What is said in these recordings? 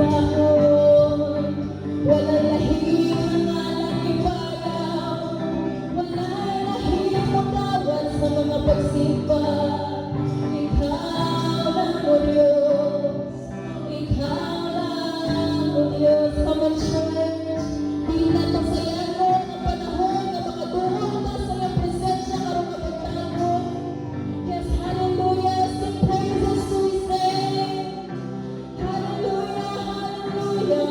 simbahon. Walang lahing nangalan ipalaw, walang lahing magawad sa mga pagsimba. Ikaw lang o Diyos, ikaw lang o Diyos. Come on, church, di na ito sayang ang panahon na makatulog na sa iyong presensya karong kapagtanong. Yes, hallelujah, sing praises to His name. Hallelujah, hallelujah.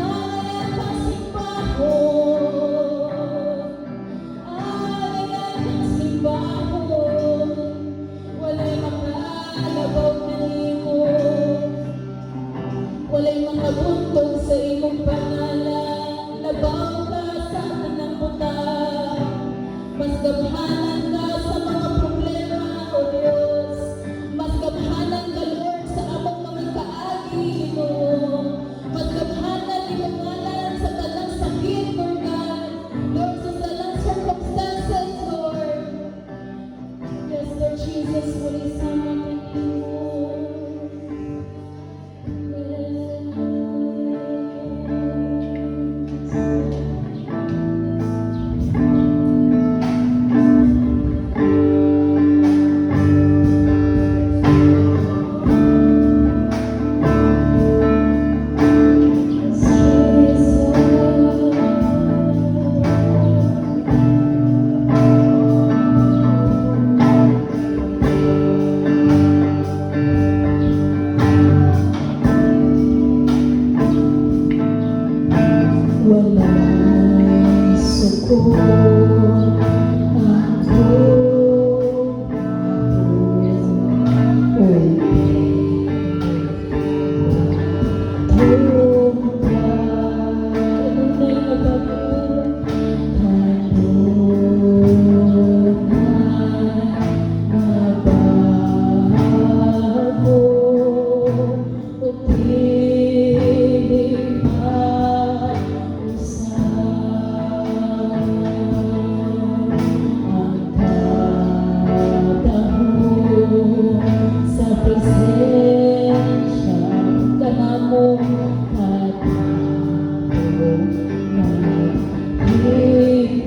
Alayan ang simbahon, alayan ang simbahon. Wala'y makalabaw na limot, wala'y makabuntog sa imong pangalan. Labaw ka sa tanang butang, mas gamhanan ka sa mga problema, O Diyos. Mas gamhanan ka, Lord, sa among mga kaagi, Ginoo. Mas gamhanan imong ngalan sa tanang sakit, Lord God. Lord, sa tanang circumstances, Lord. Yes, Lord Jesus, muli sama kanimo. Walang suko ako, sa presensya ka namong katawong nag-ikot.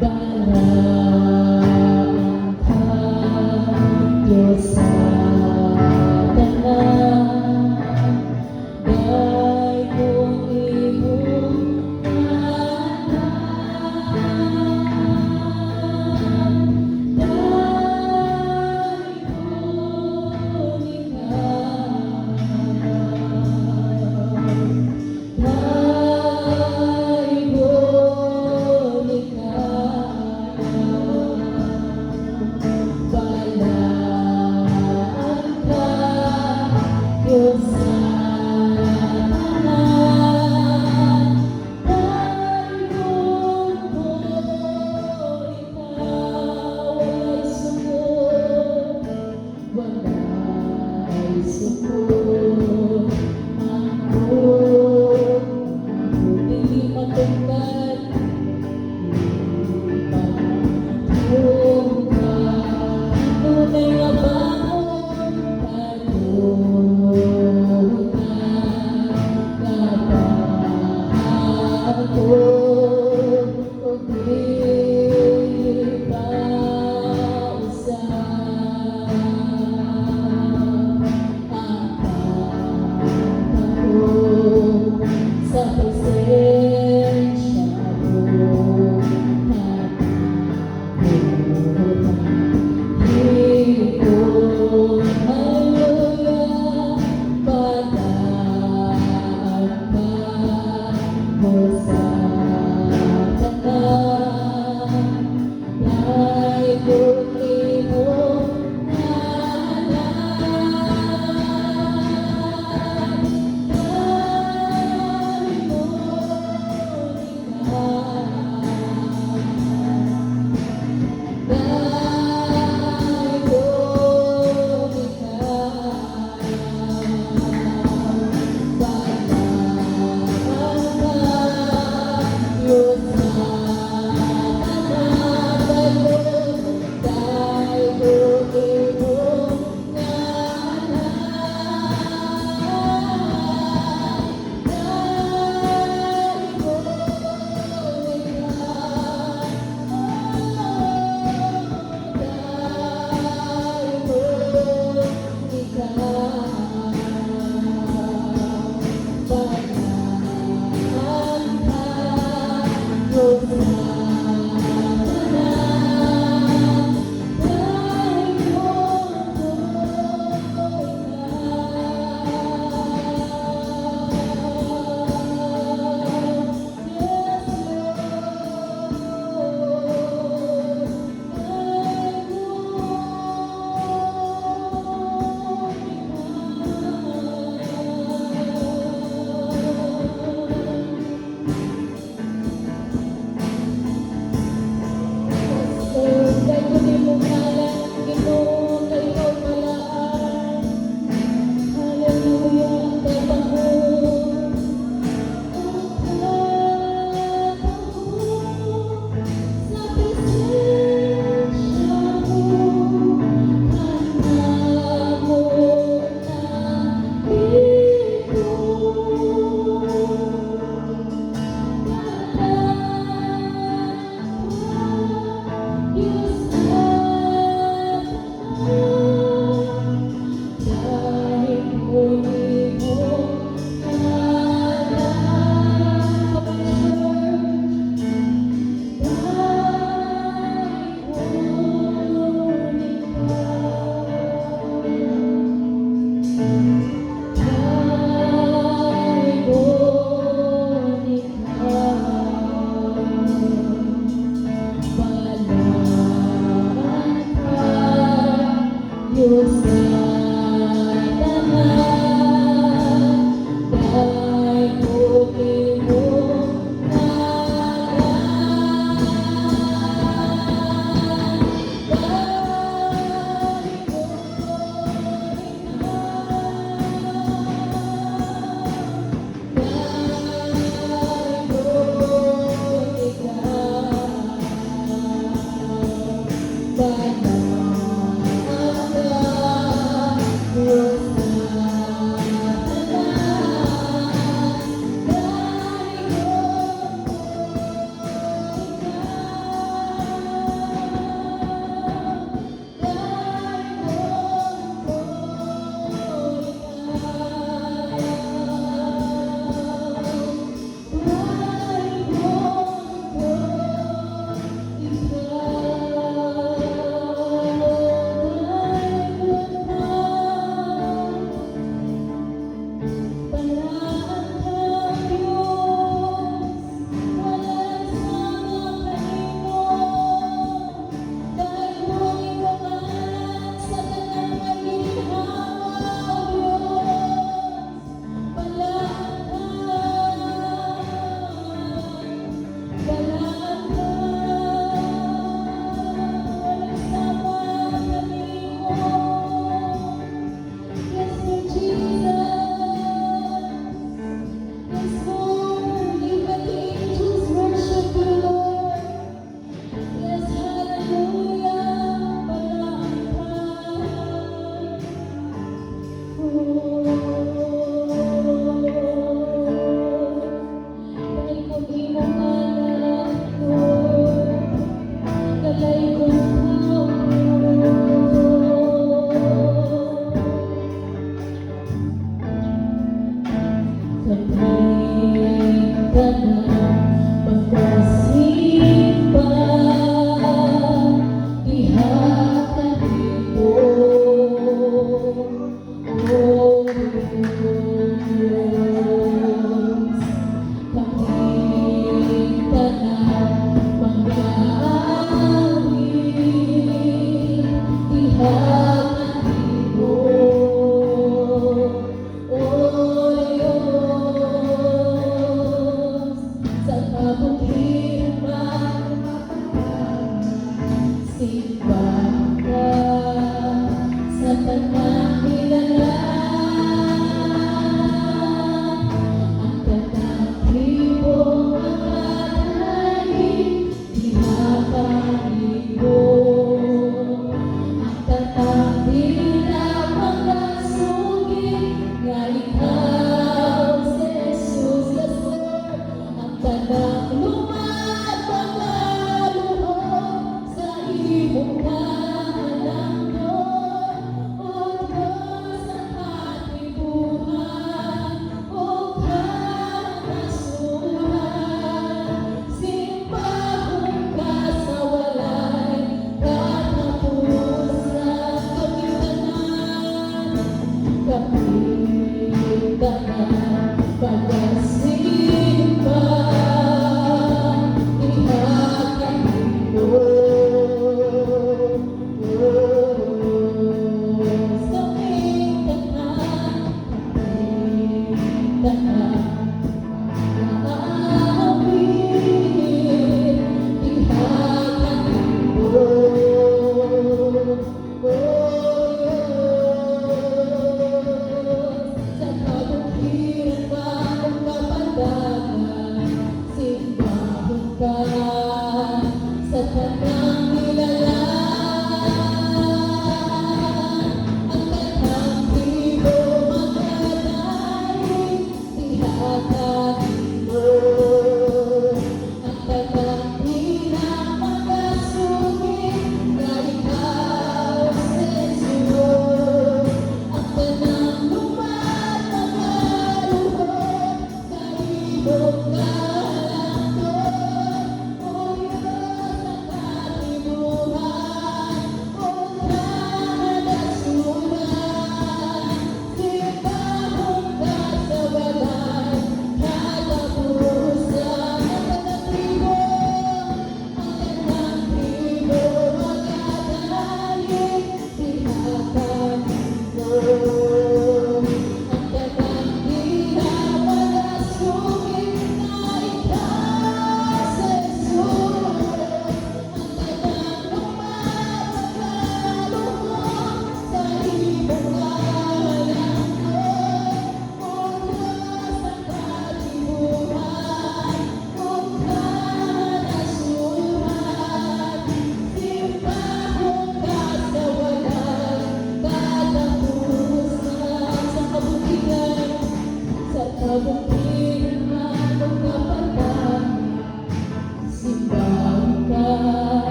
Daraan ka, Diyos sa tanan, gayong imong Diyos sa lahat, dahil puti mo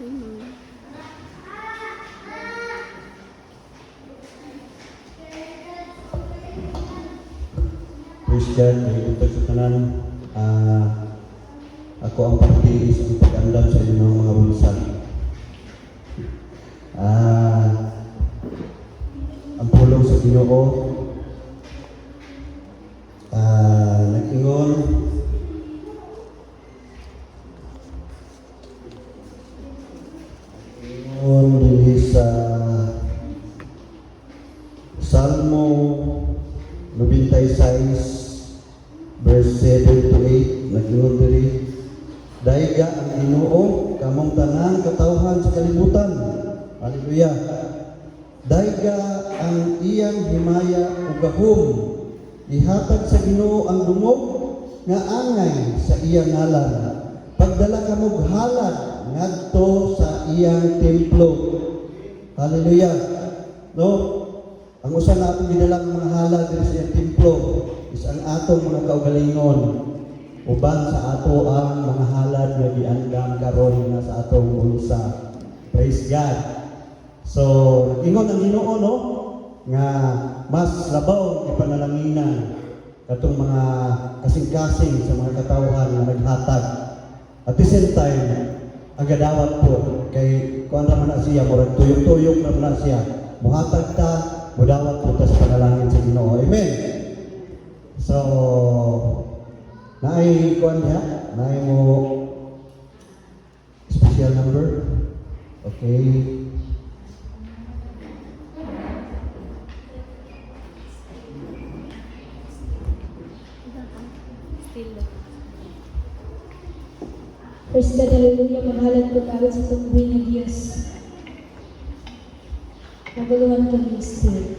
Praise God, may sa tanan. Ako ang pagtiis ang pag-andam sa inyong mga bulsan. Ang pulong sa Ginoo, nag-ingon, din sa Salmo 96 verse 7 to 8, nag-ingon diri, daiga ang Ginoo kamong tanang katawhan sa kalibutan. Hallelujah. Daiga ang iyang himaya ug gahom. Ihatag sa Ginoo ang dungog nga angay sa iyang ngalan. Pagdala kamog halad ngadto sa iyang templo. Hallelujah. No? Ang usa natin gidalang mga halad diri sa iyang templo is ang atong mga kaugalingon. Uban sa ato ang mga halad nga giandam karon nga sa atong bulsa. Praise God. So, ingon ang Ginoo, no, nga mas labaw ipanalanginan katong mga kasing-kasing sa mga katawhan nga naghatag. At the same time, agadawat po kay kuan ra man na siya, murag tuyok-tuyok ra man na siya. Muhatag ta, mudawat po ta sa panalangin sa Ginoo. Amen. So, naay kuan niya, naay mo special number. Okay. Praise God, hallelujah, mahalad ko tawad sa tungguin ng Diyos. Magaluhan ka ng Spirit.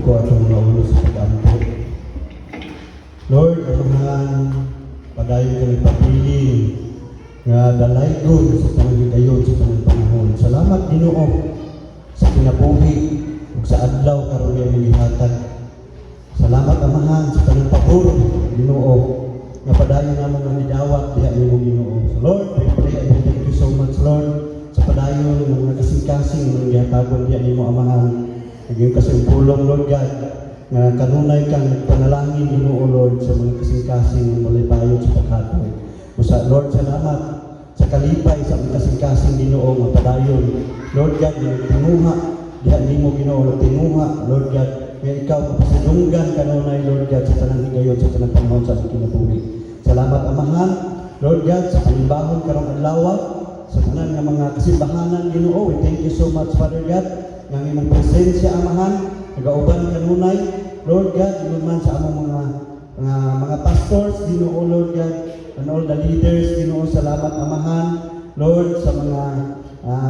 ko atong mga ulo sa pag-ampo. Lord, amahan, padayon kami papiling nga dalaygon sa pangahigayon sa tanang panahon. Salamat Ginoo sa kinabuhi ug sa adlaw karon nga gihatag. Salamat amahan sa tanang pabor Ginoo nga padayon namo nga nidawat diha nimo Ginoo. So Lord, we pray and thank you so much Lord sa padayon ng mga kasing-kasing nga gihatagon diha nimo amahan. Naging kasimpulong Lord God nga kanunay kang nagpanalangin Ginoo Lord sa mga kasing-kasing nga malipayon sa paghatag. Musa Lord, salamat sa kalipay sa mga kasing-kasing Ginoo nga padayon. Lord God, nga tinuha diha nimo Ginoo, tinuha Lord God nga ikaw pasidunggan kanunay Lord God sa tanang higayon sa tanang panahon sa ating kinabuhi. Salamat amahan Lord God sa panimbahon karong adlaw sa tanan nga mga kasimbahanan Ginoo. We thank you so much Father God nga imong presensya amahan nagauban kanunay Lord God man sa among mga pastors Ginoo Lord God and all the leaders Ginoo. Salamat amahan Lord sa mga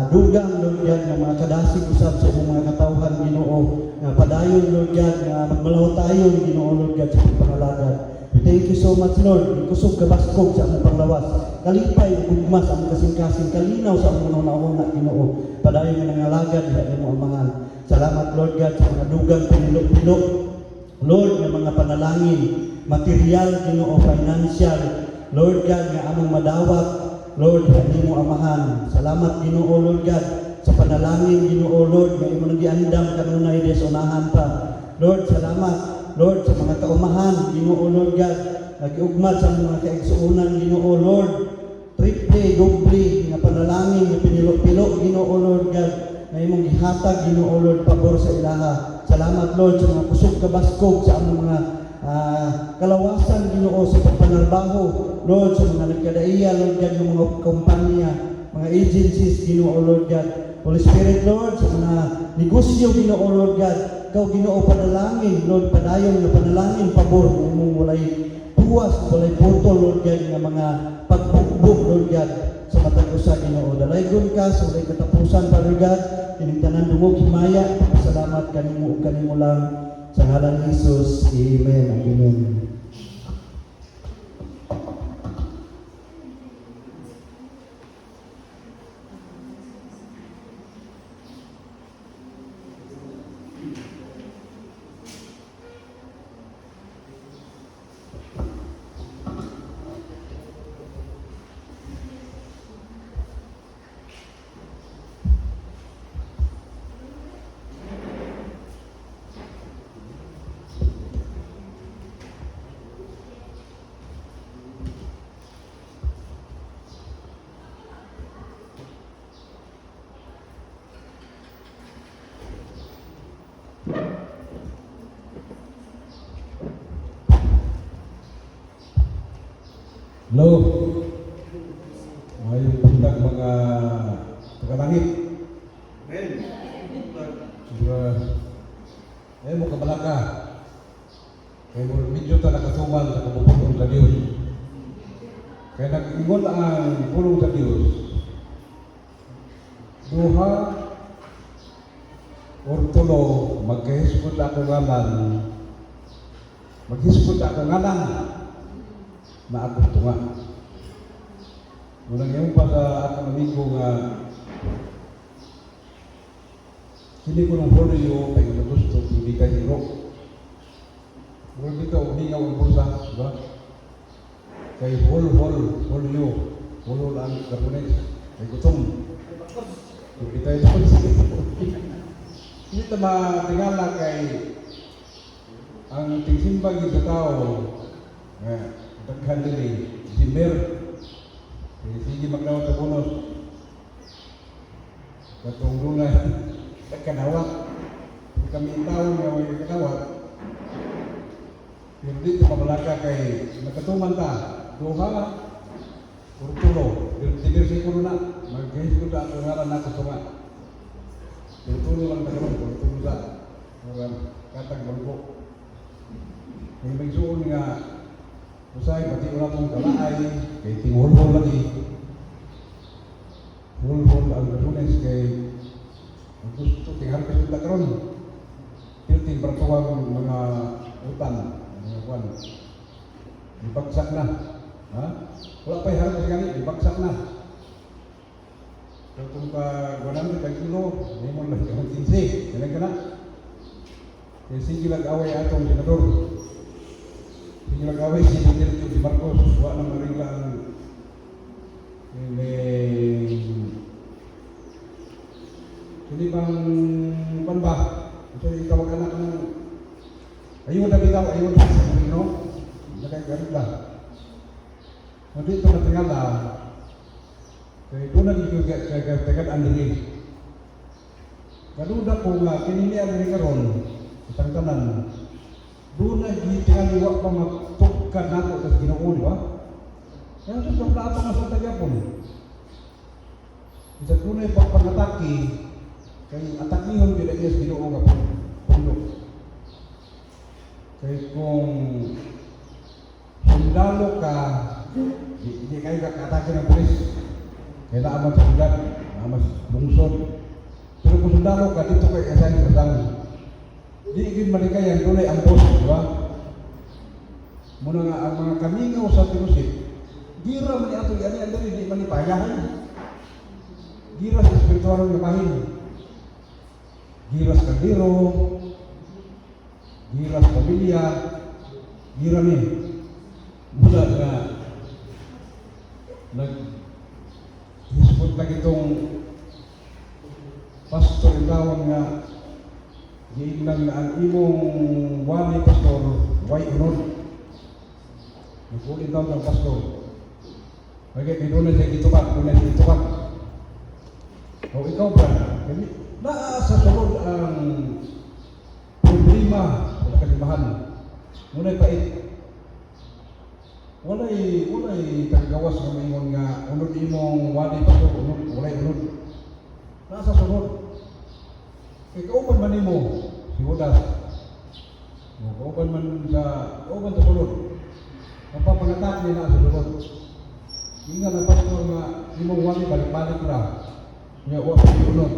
dugang Lord God nga mga kadasig usab sa imong mga katawhan Ginoo nga padayon Lord God nga magmalaw tayo Ginoo Lord God sa pangalagad. We thank you so much Lord. Kusog kabaskog sa among panglawas. Kalipay ug gugma sa among kasing-kasing kalinaw sa among nauna Ginoo. Padayon nga nangalagad diha nimo amahan. Salamat Lord God sa mga dugang pinilo-pilo Lord nga mga panalangin, material Ginoo, financial Lord God nga among madawat Lord nga nimo amahan. Salamat Ginoo Lord God sa panalangin Ginoo Lord nga imo nagiandam kanunay des unahan pa. Lord salamat Lord sa mga kaumahan Ginoo Lord God nagiugmad sa mga kaigsuonan Ginoo Lord triple doble nga panalangin nga pinilo-pilo Ginoo Lord God na imong gihatag Ginoo Lord pabor sa ilaha. Salamat Lord sa mga kusog kabaskog sa among mga kalawasan Ginoo sa pagpanarbaho Lord sa mga nagkadaiya Lord God ng mga kumpanya, mga agencies Ginoo Lord God. Holy Spirit Lord sa mga negosyo Ginoo Lord God. Ikaw Ginoo panalangin Lord padayon nga panalangin pabor nga imong walay buwas, walay putol Lord God nga mga pagbugbog Lord God sa matag usa Ginoo. Dalaygon ka sa walay katapusan Father God. Kining tanan dungog himaya. Salamat kanimo ug kanimo lang sa ngalan ni Jesus. Amen. Amen. Hello. Mayong buntag mga tagalangit. Amen. Ay mo kabalaka. Kaya mo medyo ta nakatuman sa kabubutong sa Diyos. Kaya nag-ingon ang pulong sa Diyos. Duha or tulo magkahisgot ako ngalan. Maghisgot ako ngalan. Na ako tunga. Muna ngayon pa sa akong amigo nga hindi ko ng folio kaya gusto hindi ka hiro. Muna dito umingaw ang bulsa, diba? Kay folio lang karbones, kay gutom. Hindi tayo doon. Hindi ito matingala kay ang tingsimbag sa tao daghan din Zimmer. Sige magnawat sa bonus. Katong dunay kanawat. Kami taon nga may kanawat. Pero dito mamalaka kay nakatuman ta. Duha or tulo. Tigil sa kuno na. Mag-gahis ko ta ang ngaran na kusunga. Pero tulo lang tagaroon. Pero tulo sa katag balbo. Kaya may suon nga usay pati wala mong kalaay kay tinghol-hol lagi. Hol-hol ang galunes kay gusto tingharapin yung lakron. tilting pertuwang mga utan, mga kwan. Dibagsak na. Ha? Wala pa harap sekali, dibagsak na. Kalau kung ka 100 kilo, may mo lang kang 15. Kailan ka na? Kaya sige lang away atong senador. Sige lang away si Duterte si Marcos. Wala na marila ang hindi bang panba? Ito yung tawag anak ng ayun na bitaw, ayun sa no? Nakagalit lang. Dito na tingala, kaya doon na dito kagad ang diri. Kaluda po nga, kinini ang diri karon, isang tanan, doon na gitingali wa pa magtugkad nato sa Ginoo, di ba? Kaya sa plato nga sa Tagapon. Isa doon na pagpangataki, kaya atakihon yun ang Ginoo nga pundo. Kaya kung sundalo ka, hindi kayo kakatake ng pulis. Kaya naaman sa syudad, naaman sa lungsod. Pero kung sundalo ka, dito kayo kasahin sa dami. Di igin malikayan, tunay ang boss, di ba? Muna nga ang mga kamingaw sa Pinusip, gira man ni ato yan, yan dali, di man ni payahan. Gira sa espiritualong nabahin. Gira sa kaldero, gira sa pamilya, gira ni. Mula nga, nag-hisbot lang itong pastor itawag nga giingnan nga ang imong wali pastor way unod. Nag-ulit daw ng pastor. Bagay pinunay siya gitukan, pinunay siya gitukan. O ikaw ba, naa sa sunod ang problema sa kalimbahan. Ngunay pait. Walay kagawas ng ingon nga unod imong wali pastor, walay unod. Nasa sunod. Kauban man nimo si Judas. Kauban man sa sunod. Mapapangatak niya na sa sunod. Inga na pastor nga imong wali balik-balik na. Nga wa pa unod.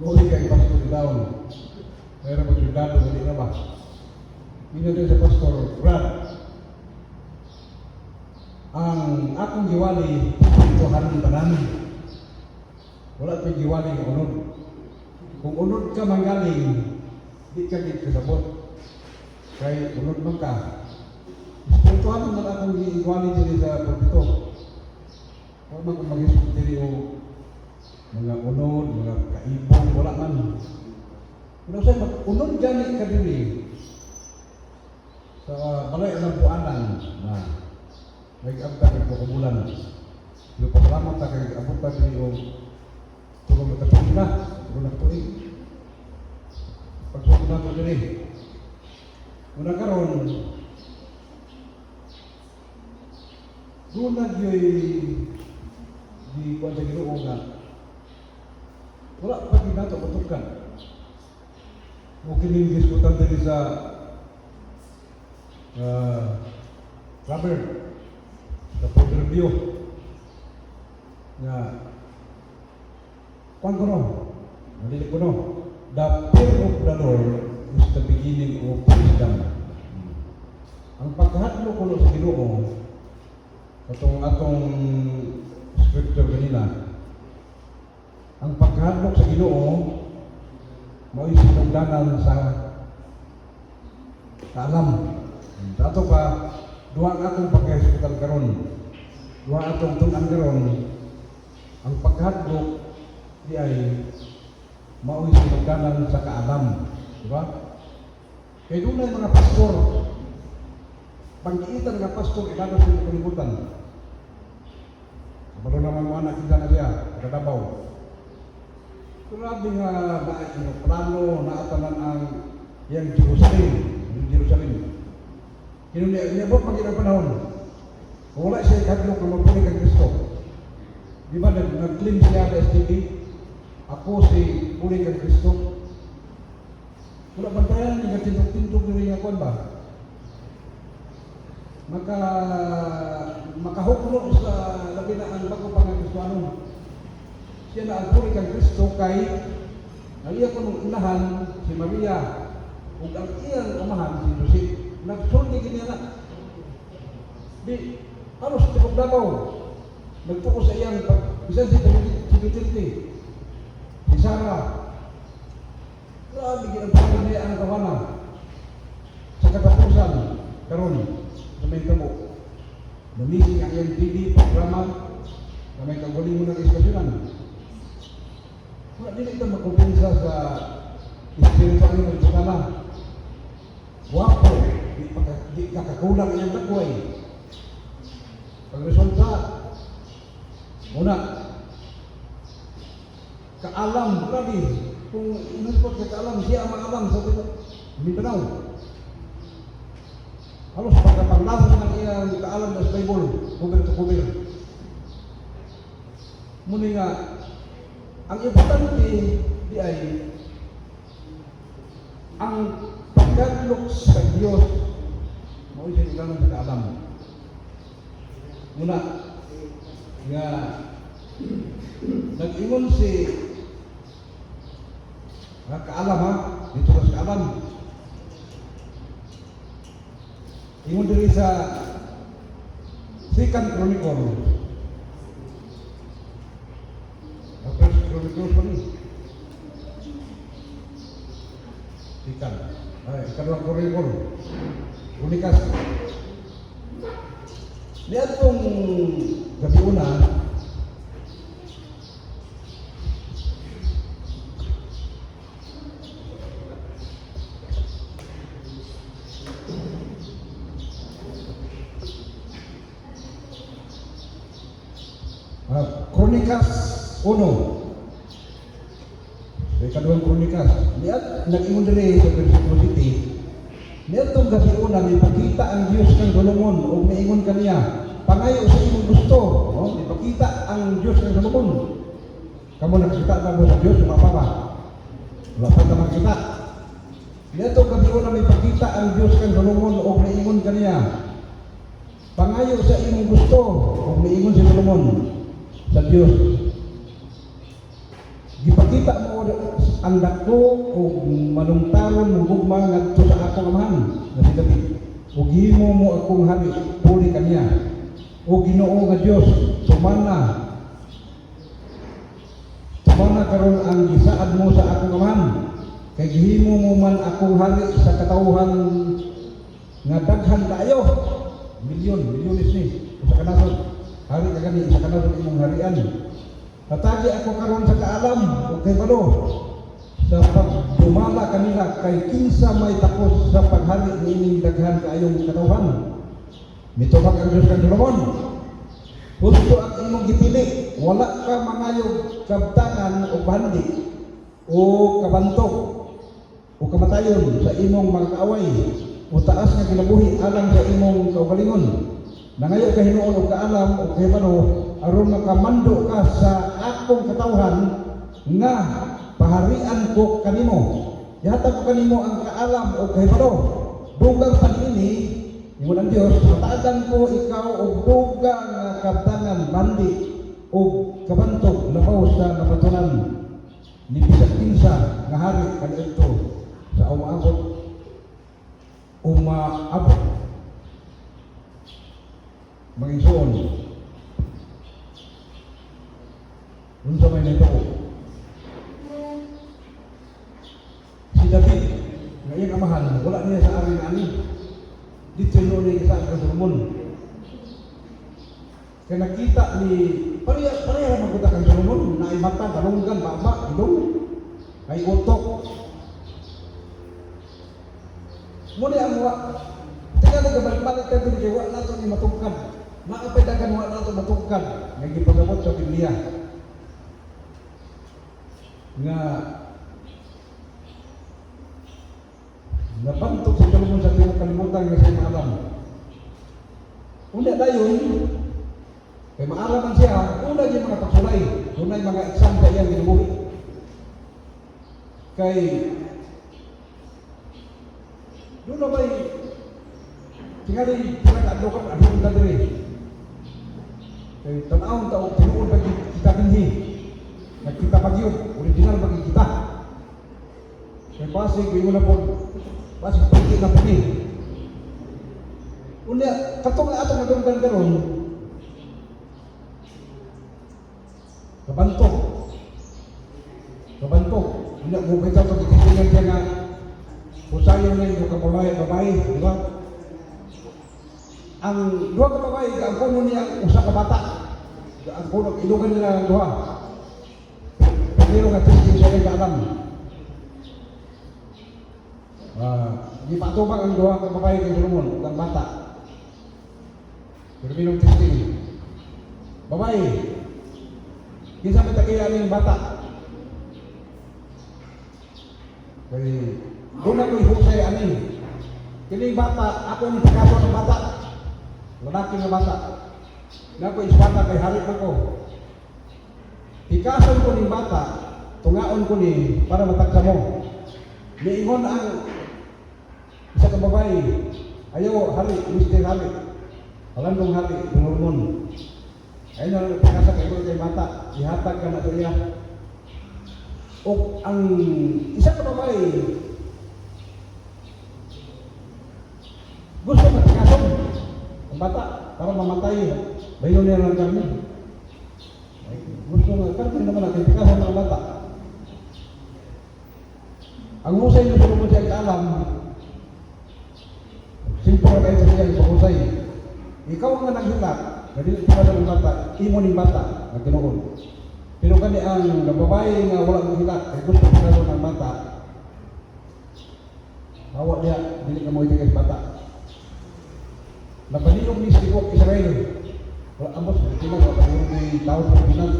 Muli kay pastor down. Pero mo sundalo dili na ba? Inga din sa pastor Brad. Ang akong giwali ito hanin tanan. Wala pa giwali ng unod. Kung unod ka manggaling, di ka git kasabot. Kay unod man ka. Espiritual man akong giwali diri sa pagdito. Wala man kung mag-isip diri o mga unod, mga kaibon, wala man. Pero sa unod gani ka diri sa balay ng puanan na nag-abta ng pagkabulan. Yung pasalamat na kag-abot pa din yung tulong na tapos na, tulong na tuig. Pagsukod na ito din. Muna karon, doon na di kuwan sa Ginoo nga, wala pa din nato matukan. O kining diskutan din sa Robert, sa pag-review nga kung kuno, malilik kuno, the fear of the Lord is the beginning of wisdom. Ang pagkahadlo kuno sa Ginoo, atong scripture kanina, ang pagkahadlo sa Ginoo mao isinugdanan sa alam. Sa ato pa, duha ang akong pagkahisputan karon. Duha atong tunan karon. Ang pagkahadlok di ay mao isinugdanan sa kaalam, di ba? Kay dunay mga pastor, pag-iitan nga pastor ilalo sa kalibutan. Baro naman mo anak kita na siya, kadabaw. Grabe nga na plano na atanan ang yang Jerusalem. Inabot pag ilang panahon. Kung wala siya ikadlok na magpuli kang Kristo. Di ba nag-claim siya sa STV? Ako si puli kang Kristo. Wala bantayan, nagtintok-tintok nyo rin ako ba? Makahuklo sa labi na ang bago pang Kristoano. Siya na ang puli kang Kristo kay ang iya ko nung inahan si Maria. ug ang iyang amahan si Joseph nagsulti kini anak. Di halos tibok Davao nagtuko sa iyang bisan si Duterte, si Sara. Grabe ginagawa niya ang kawana sa katapusan karon sa may kamo. Namising ang iyang TV programa na may kagaling mo ng istasyonan. Wala din ito magkumpinsa sa espiritual ng Bukana. Wapo, di kakakulang iyang nagway. Ang resulta, una, kaalam, grabe, kung inuspot sa kaalam, siya ang maalam sa Mindanao. Halos pagkapanglasa ng iyang kaalam sa Bible, cover to cover. Muna nga, ang importante di ay ang pagkadlok sa Diyos mo siya nilalang sa kaalam. Muna nga nag-ingon si kaalam ha, dito sa kaalam. Ingon diri sa Second Chronicle. First Chronicle pa ni. Ikalawang Chronicle. Unikas. Lihat pong gabi una, Kronikas 1. Sa ikaduhang Kronikas. Lihat, nag-ingon diri sa versikulo 7. Lihat tong gabi una, may pagkita ang Diyos kang Solomon o maingon kaniya, pangayo sa imong gusto. No? May pagkita ang Diyos kang Solomon. Kamu nakita na mo sa Diyos, mapapa. Wala pa ka makita. Lihat tong gabi una, may pagkita ang Diyos kang Solomon o maingon kaniya, pangayo sa imong gusto o maingon si Solomon sa Diyos. Gipakita mo ang dako o manungtaron mong gugma ngadto sa akong amahan na si David. O gihimo mo akong hari, puli kaniya. O Ginoo nga Diyos, sumana karon ang gisaad mo sa akong amahan. Kay gihimo mo man akong hari sa katawhan nga daghan kayo. Milyones ni sa kanasod. Hari ka gani sa kanasod imong harian. Patagi ako karon sa kaalam o kay balo sa pagdumala kanila kay kinsa may takos sa paghari niining daghan kaayong katawhan. Mitubag ang Diyos kang Solomon. Gusto ang imong gipili, wala ka mangayog kabtangan o bandi o kabantok o kamatayon sa imong mga kaaway o taas nga kinabuhi alang sa imong kaugalingon. Nangayo ka hinuon o kaalam o kahibalo aron makamando ka sa akong katawhan nga paharian ko kanimo. Yata ko kanimo ang kaalam o kahibalo. Dugang panini, ingon ang Diyos, mataadan ko ikaw o dugang kabtangan, bandi o kabantog labaw sa napatunan ni bisag kinsa nga hari kanito sa umaabot Mangisuon. Unsa may nito? Si David, nga iyang amahan, wala niya sa arin ani. Dito niya sa akin Solomon. Kaya nakita ni pareha magkuta kang Solomon, na ay mata, balunggan, baba, ilong, ay utok. Muna ang wa, tingnan na gabalik-balik ka din kaya wala nato ni matungkad. Maapay dagan wala nato matungkad. Nga gipagabot sa Biblia. Nga nabantok si Solomon sa tiwag kalimutan nga siya maalam. Una dayon, kay maalaman siya, una yung mga pagsulay, una yung mga exam sa iyang ginabuhi. Kay doon na ba'y tingali pinag-adlokan adlokan ka diri. Kay tanawang tao, tinuon ba kita binhi? Nagkita pagyod, original ba kita? Kay pasig, kayo na po, Basta pagki na puni. Unya katong nga atong nagunggan karon. Kabantok. Kabantok. Unya mo kita to titingan dia nga usayon nga yung babae, di ba? Ang dua ka babae, ang kuno niya usa ka bata. Ang kuno ilugan nila ang duha. Pero nga testing siya ka alam. Di patubang ang duha ka babae kay Solomon, ang bata. Pero binong testing. Babae, kinsa may tagiyan yung bata. Kaya doon ako ihusay aning. Kini bata, ako ni pagkaso ng bata. Lalaki nga bata. Na ako isbata kay harit ako. Pikason ko ni bata, tungaon ko ni para matagsa mo. Niingon ang isa ka babae, ayaw hari, Mr. Hari. Halandong hari, hormon. Ayun ang pagkasa kay bata, ihatag ka na ito niya. O ang isa ka babae, gusto matikason ang bata para mamatay. Bayon niya lang kami. Gusto nga, karami naman natin tikason ng bata. Ang husay na sulo mo siya kaalam, simple kayo sa siya ipahusay. Ikaw nga naghilak, nadili tikason ng bata, imo ning bata, na tinuon. Pero kani ang babae nga wala mong hilak, kaya gusto tikason ng bata, hawa niya, dili ka mo itikas bata. Napalilog ni Sikok Israel. Wala ambos, tingnan ka palilog ni tao sa Pinas.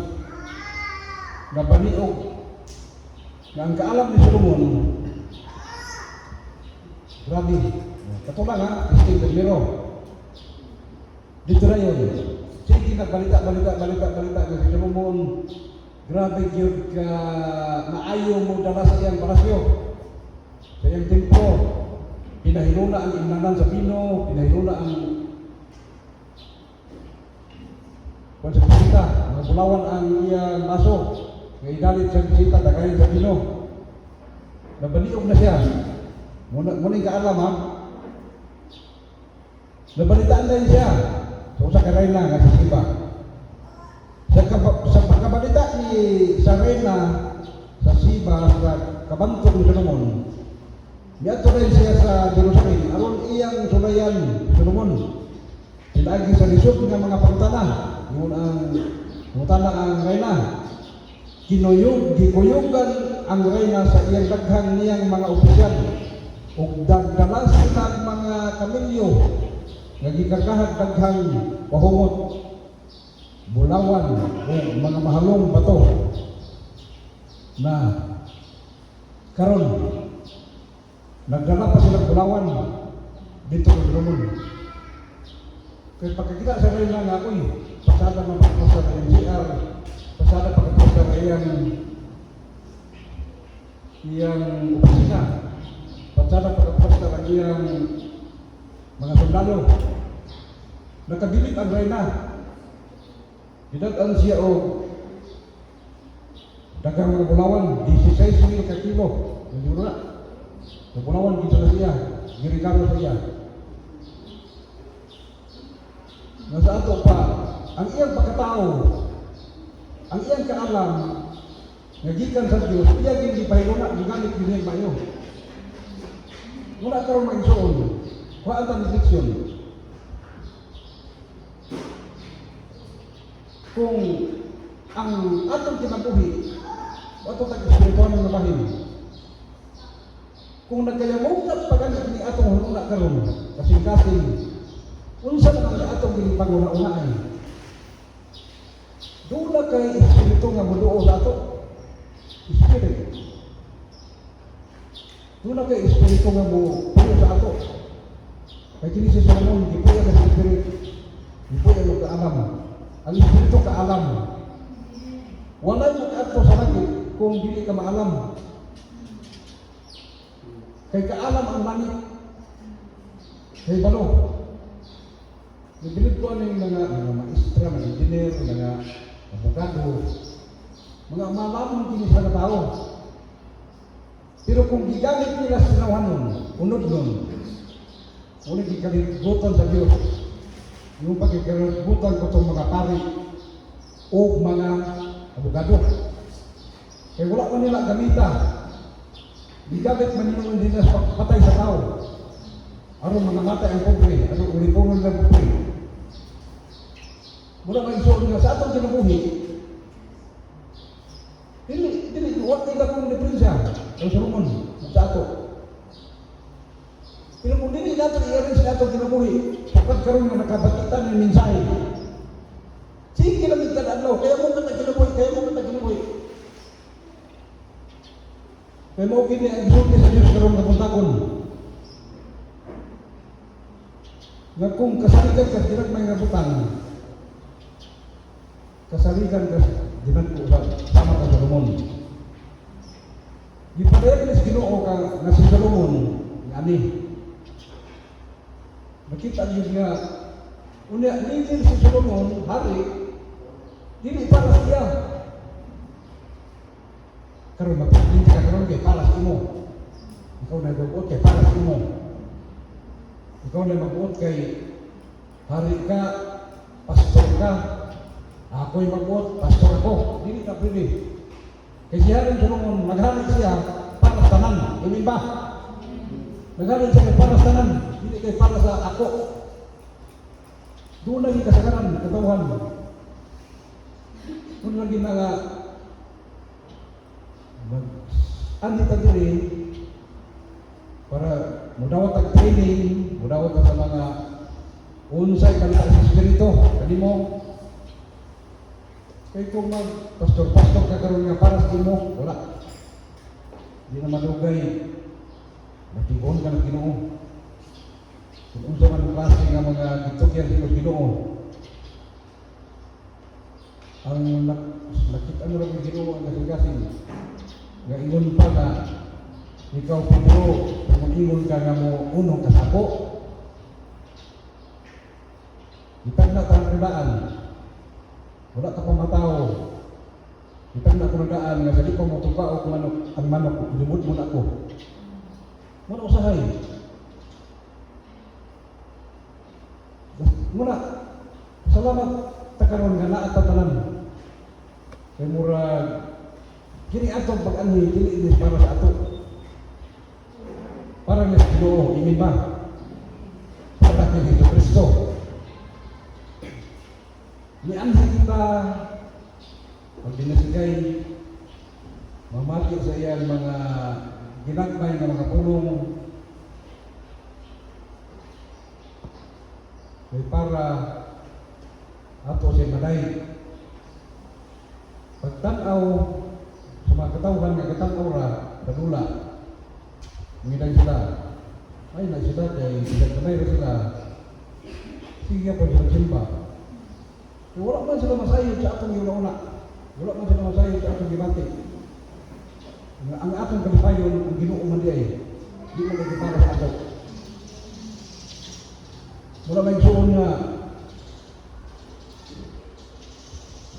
Napalilog na ang kaalam ni Solomon, grabe. Katulang ha, Isting Termero. Dito na yun. Sige, nagbalita na si Solomon. Grabe yun ka, maayo mo dala sa iyang palasyo. Sa iyang templo. Pinahiluna ang imnanan sa Pino, pinahiluna ang kung sa bisita, mga bulawan ang iyang maso, ngay dalit sa bisita, dagayin sa Pino. Nabaliog na siya. Muna'y kaalam ha. Nabalitaan na siya. So sa karayna nga si Siba. Sa pagkabalita ni Sarayna sa Siba, sa kabantog ni Solomon, niyato rin siya sa Jerusalem, aron iyang sulayan Solomon. Silagi sa lisod ng mga pangutana, yun ang pangutana ang reyna. Gikuyugan ang reyna sa iyang daghang niyang mga opisyal. Ug dagdalas ng mga kamilyo, nga gikagahag daghang pahumot, bulawan o mga mahalong bato na karon nagdala pa silang bulawan dito sa Solomon. Kaya pagkakita sa rin lang ako pasada mapagpasa ng NCR, pasada pagpasa ng iyang opisina, pasada pagpasa ng iyang mga sundalo. Nakabilit ang reyna. Didagan siya o dagang mga bulawan, 16,000 ka kilo. Yung na. Nagulawan dito na siya, girigaro sa iya. Nasa ato pa, ang iyang pagkatao, ang iyang kaalam, nagikan sa Diyos, iyang hindi pahiluna, gigamit din yung mayo. Wala karoon maigsoon, kuhaan ang leksyon. Kung ang atong kinabuhi, atong tag-espiritual ng nabahin, kung nagkayamugat pagani ni atong huluna karon kasing-kasing unsa man ang atong ginipanguna-unaan, dula kay espiritu nga moduo sa ato. Espiritu dula kay espiritu nga mo puyo sa ato. Kay kini si Solomon gipuyo sa espiritu, gipuyo mo kaalam. Ang espiritu kaalam. Wala mo ato sa langit kung dili ka maalam. Kay kaalam ang langit. Kay balo. Nibilid ko ano yung mga maestra, mga engineer, mga abogado, mga malamang kini sa tao. Pero kung gigamit nila sa sinawanon, unod nun, ulit gikalibutan sa Diyos. Yung pagkikalibutan ko itong mga pari o mga abogado. Kaya wala man nila gamita. Gigamit man nila sa patay sa tao. Aron mga matay ang pobre, aron ulipunan ng pobre. Mula nga isuon nga sa atong kinabuhi, dili, huwag nila kong diferensya ang Solomon sa ato. Pero kung dili natin i-arrange sa atong kinabuhi, kapag karoon nga nakabakitan ng mensahe, sige lang yung adlaw, kaya mo ka kinabuhi. Kaya mo kini ang isulti sa Diyos karoon na puntakon. Nga kung kasaligan ka, dirag may nabutan, kasaligan ka, dirag ko sama ka Solomon. Gipadayag na si Ginoo ka na si Solomon, ani. Makita niyo nga, unya, nilin si Solomon, hari, dili para siya. Karon magpapinti ka karon kay para sa imo. Ikaw na mag-uot kay para sa imo. Ikaw na mag-uot kay hari ka, pastor ka. Ako'y mag-uot, pastor ako. Dili ka pwede. Kaya siya rin Solomon, naghalit siya para sa tanan. Imin ba? Naghalit siya para sa tanan. Dili kay para sa ako. Doon lagi kasagaran, katauhan. Doon lagi na nga andi tagiri para mudawat ang training, mudawat sa mga unsay kalita sa espiritu. Kanimo kay kung pastor ka karon nga para sa imo, wala. Di na madugay. Matingon ka ng Ginoo. Kung unsa man ang klase nga mga gitugyan sa Ginoo. Ang nakita mo lang ng Ginoo ang kasing-kasing. Nga ingon pa na ikaw Pedro, kung ingon ka nga mo unong kasako. Itagna ka ang kudaan. Wala ka pang matao. Itagna ko ng daan nga sa di pa mo tupao kung ano ang manok, lumod mo na ako. Muna usahay. Muna, salamat takaron nga naat tanan. Kay murag kini atong pag-anhi, kini para sa ato. Para na sa Ginoo, imin ba? Para kay Hesus Kristo. Nianhi kita pag binasigay, mamati sa iyang mga ginagmay ng mga pulong kay para ato siya maday. Pagtanaw sa mga katawhan nga katanaw ra, kadula, minay sila. Ay na sila kay pinagkamay ra sila. Sige po sila simba. Kaya wala man sila masayod sa atong yuna-una. Wala man sila masayod sa atong gibati. Ang atong kalipayon, ang Ginoo man di ay, di man nagkipara sa ato. Wala may suon nga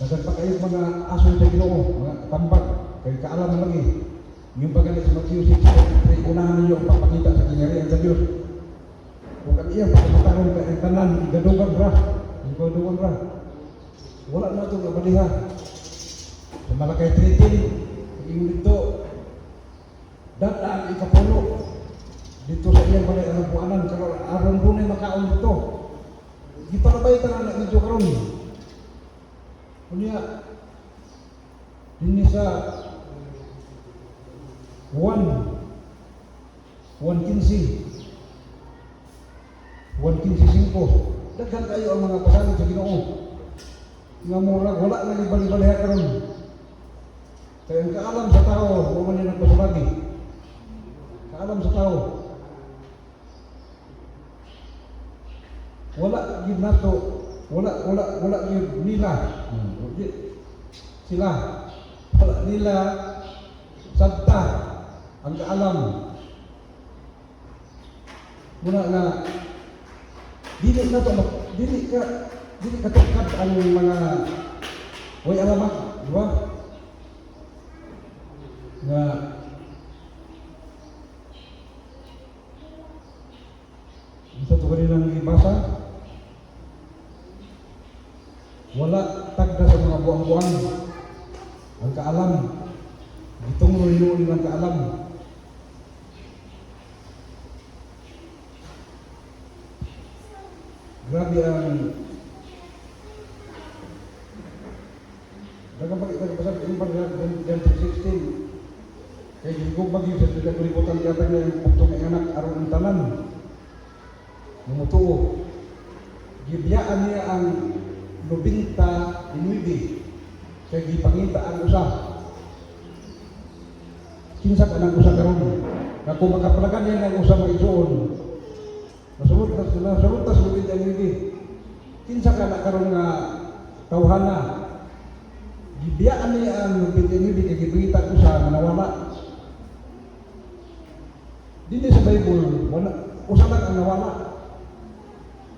dagan pa kayo mga ason sa Ginoo, mga tambag, kaya kaalam na lagi. Yung pagkalit sa Matthew 6, ay unahan ninyo ang papakita sa kinarihan sa Diyos. Kung ang iyang pagkakaroon ka ang tanan, igadugan ra, igadugan ra. Wala na ito nabalihan. Sa Malakay 13, yung dito, dataan ikapulo. Dito sa iyang balay ang buwanan, karon aron dunay makaon dito. Giparabay ta na dito karon. Kunya dinhi sa 1:15 daghan kayo ang mga pasalig sa Ginoo. Nga murag wala na libali-balihan karon. Kaya ang kaalam sa tao, huwag man yan nagpasulagi. Kaalam sa tao. Wala yun nato, wala yun nila. Sila, wala nila sabta ang kaalam. Muna nga, dili ka tukad ang mga way alamak, di ba? Nga hinuon nilang kaalam. Grabe ang nagpasag yung pag-16 kaya yung kong bagyo sa sila kuliputan kaya niya yung puktong ng anak aron ang tanan numutuo gibiyaan niya ang 99 kaya gipangita ang usa kinsa ka ng usa karon na kung makapalagan niya ng usa maigsoon nasulot tas lubid ang hindi kinsa ka na karon nga tawhana gibiyaan niya ang pintinibig kay gipangita ko sa nawala. Dili sa Bible, wala usa lang ang nawala.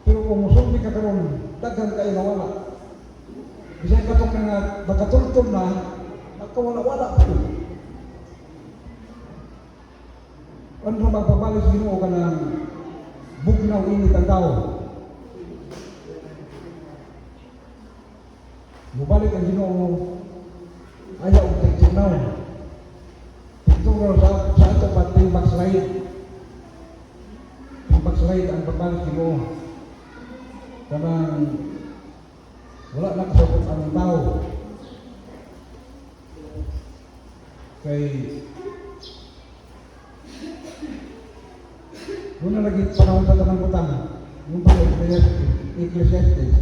Pero kung musulmi ka karon, daghan kayo nawala. Bisay katong nga makatultol na, magkawala-wala pa. Ano magpabalis Ginoo ka ng bugnaw init ang tao? Mubalik ang Ginoo ayaw ang tigtinaw. Tigtinaw sa ato pating backslide. Yung backslide ang pagbalik Ginoo. Kanang wala na kasabot ang tao. Kay muna lagi panahon sa tanang butang. Yung pala Ecclesiastes.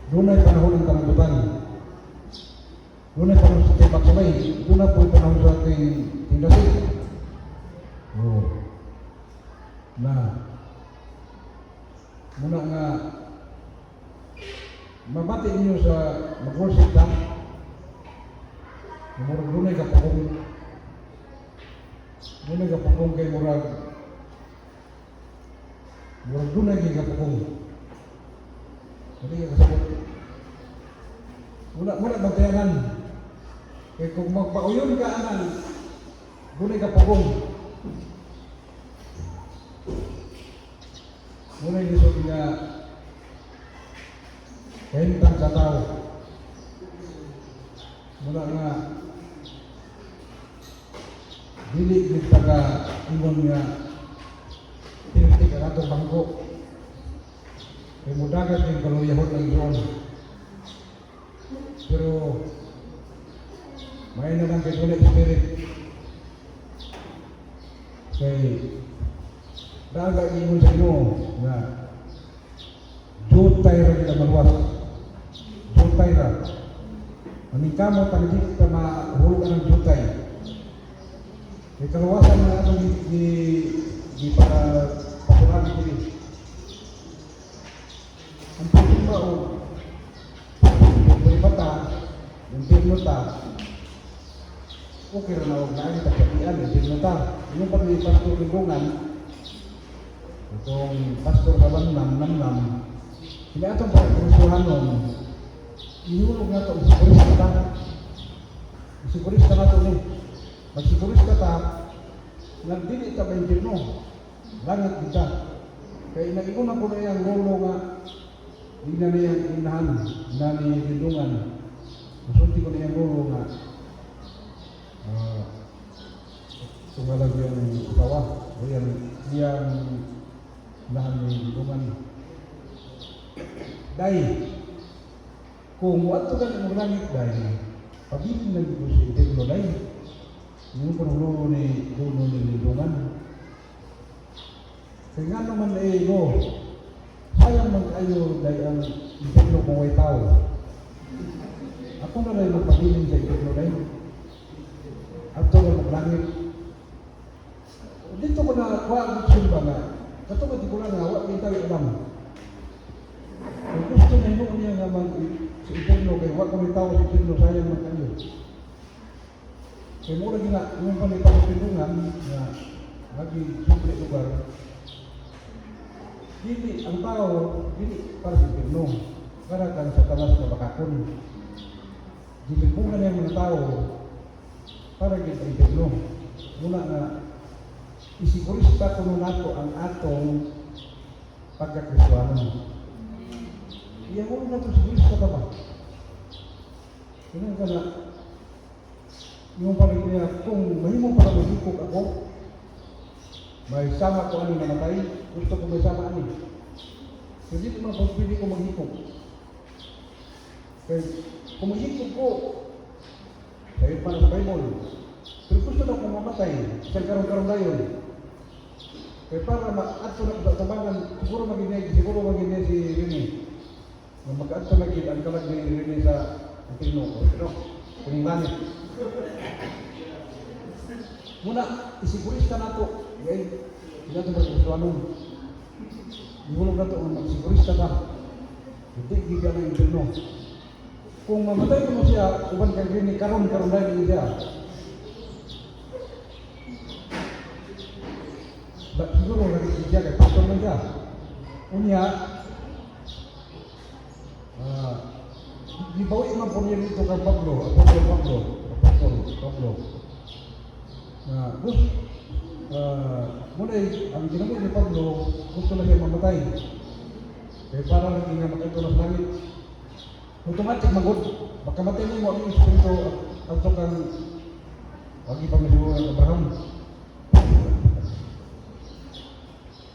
Doon ay panahon ng tanang doon ay panahon sa ating backslide. Doon na po ay panahon sa ating tindasin. Na muna nga mabati niyo sa mag-worship ka murag doon ay kapakong kay murag doon ay kapakong hindi ka kasabot. Wala magtayanan. Kaya kung magpauyon ka anan, gunay ka pagong. Gunay lisod nga kahintang sa tao. Mula nga dili kita ka ingon nga piniti ka nato bangko. Kaya mudagat yung kaluyahon ng iyon. Pero may na lang kayo na spirit. Kaya daga ingon sa Ginoo na jutay ra kita maluwas. Jutay ra. Maning kamo tanggit ka mahulugan ng jutay. Kaya kaluwasan na ito di para pakurami ko rin. Ang pagkong ba o yung bata, yung pirnota, okay rin na huwag na ay tagkakian, yung pirnota. Yung pag may pastor lingkungan, itong pastor kabanam, namnam, hindi atong pagkakasuhan nun, ihulog na ito, isigurista ta. Isigurista na ito ni. Magsigurista ta, nagdili ta ba yung pirno, langit kita. Kaya nag-iuna ko na yung rolo nga, hindi na niyang inahan, hindi na niyang lindungan. Masunti ko na yung rolo nga. Sumalag yung usawa. O yan, niyang inahan niyang lindungan. Dahil, kung wato ka ng langit dahil, pag-ibig na dito sa templo dahil, yung panuluro ni Duno ni lindungan. Kaya nga naman go. Sayang mag-ayo dahil ang impegno kung may tao. Ako na rin magpagilin sa impegno dahil. At ito na maglangit. Dito ko na kuha ang sumba nga. Katulad ko lang nga, huwag may tayo alam. Kung gusto na yun niya nga sa impegno, kaya huwag may tao sa impegno, sayang mag-ayo. Kaya mura gina, yung panitang impegnoan na lagi sumbre lugar. Dili ang tao, dili para sa impegno. Para kan sa talas na bakakon. Dilipungan niya mga tao para sa impegno. Muna na isigurista ko nun nato ang atong pagkakrisyanon. Iyan mo na ito sigurista ka ba? Ganun ka na. Yung palit niya, kung mahimo para maghikog ako, may sama ko ano namatay, gusto ko may sama ani. Kasi dito mga pagpili ko maghikog. Kaya kung maghikog ko, dahil pa sa Bible, pero gusto na kong mamatay, sa karong-karong dayon. Kaya para ma-ato na sa tabangan, siguro maginay si Rene. Mag-ato na gid ang kalag ni Rene sa Pino. Pero, kuning langit. Muna, isigurista na ito. Ngayon, hindi natin magkasuanon. Ihulog na ito ang magsigurista ka. Hindi giga na interno. Kung mamatay ko mo siya, uban kang Rene, karon-karon dahil siya. Siguro nagkikidya kay pastor na siya. Unya, gibawi man po niya dito kay Pablo. Muna ang ginamit ni Pablo, gusto na siya mamatay. Kaya para naging nga makito na sa langit. Automatic magod. Baka matay mo ang espiritu at kang wagi pa medyo ng Abraham.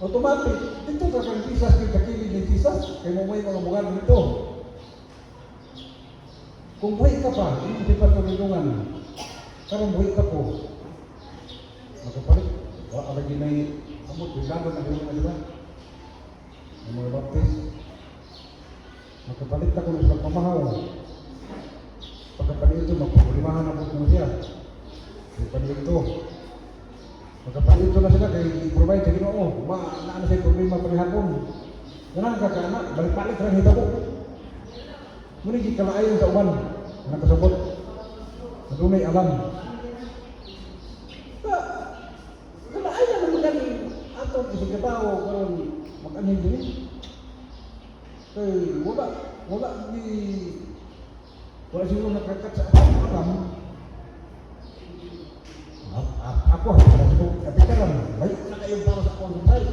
Automatic, dito ka kang Jesus, kay kakilid ni Jesus, kay mo may mga bungan dito. Kung buhay ka pa, hindi pa tulungan. Karong buhay ka po. Makapalit, wala lagi na amot, bigado na yung mga diba? Ang mga baptist. Makapalit ako ng isang pamahaw. Pagkapalit ito, magpulimahan na po siya. Pagkapalit ito. Magkapalit ito na sila kay i-provide sa Ginoo. Naan siya problema panihapon. Ganang kakaanak, balik-balik lang hitabo. Ngunit kalaayon sa uban, nakasabot. Nadunay alam. Kalaayan na magaling atong isang katao karon mag-anin din. Kaya wala siguro nakakat sa alam. Ako, kapitaran, baik na kayo para sa konsensay.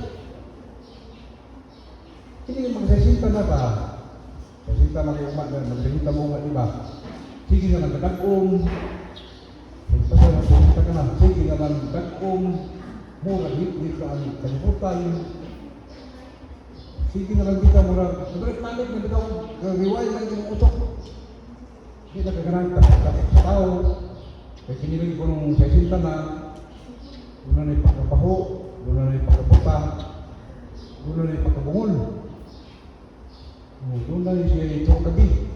Hindi magsasinta na ba? Sasinta na kayo umat na magsasinta mo nga, diba? Sige nga lang, kadagom. Pagpasa na sasinta ka na, sige nga lang, kadagom. Mura, hit ka ang kalimutan. Sige nga lang kita mura. Nabalik-malik na bitaw, riway lang yung utok. Hindi na kaganan, tapos sa tao. Kaya kinilig ko nung sasinta na, doon na ipakabaho, doon na ipakabuta, doon na ipakabungol. Doon na siya itong gabi.